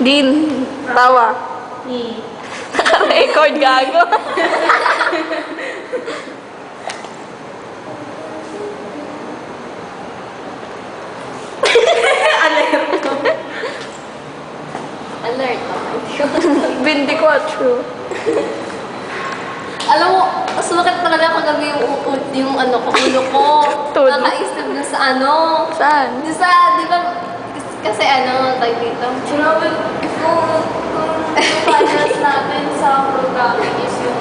Din. Tawa. Naka-record, gago. Alert. 24. Alam mo, sumakit talaga kagabi yung ano ko, ulo ko. Todo. Nakaisip dun sa ano. Saan? Dun sa, di ba, kasi ano, tag dito. Grabe, kung finals natin sa programming is yung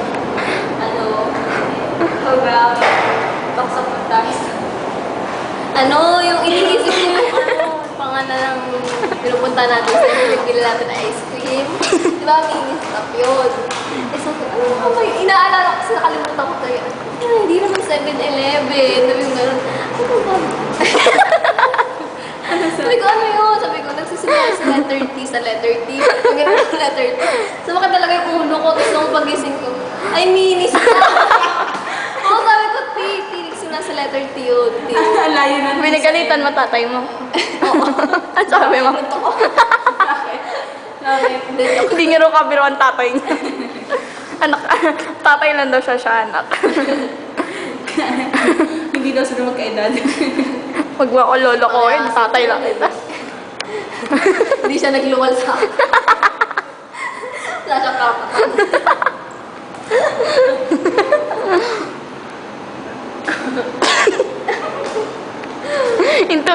program sa puntas. Ano, yung iniisip ko yung pangalan ng pinupunta natin sa pinagpili natin na ice cream. Di ba, mini stop yun. Eh, sabi ko, ano ba yun? Inaalala ko kasi nakalimutan ko tayo. Hindi naman 7-Eleven. Sabi ko gano'n, ano ba? Sabi ko, ano yun? Sabi ko, nagsisimula sa letter T, sa letter T. Pag gano'n sa letter T. Sumakit talaga yung ulo ko. Tapos nung pagising ko, ay, mini stop. Oo, sabi ko, T. Nasa letter T yun. T. Layo na. Binagalitan mo tatay mo. Oo. Ano sabi mo? Hindi niya raw kabiro ang tatay niya. Anak, tatay lang daw siya anak. Hindi daw sila magkaedad. Pag ako lolo ko, tatay lang kita. Hindi siya nagluwal sa akin. Wala siya karapatan. Into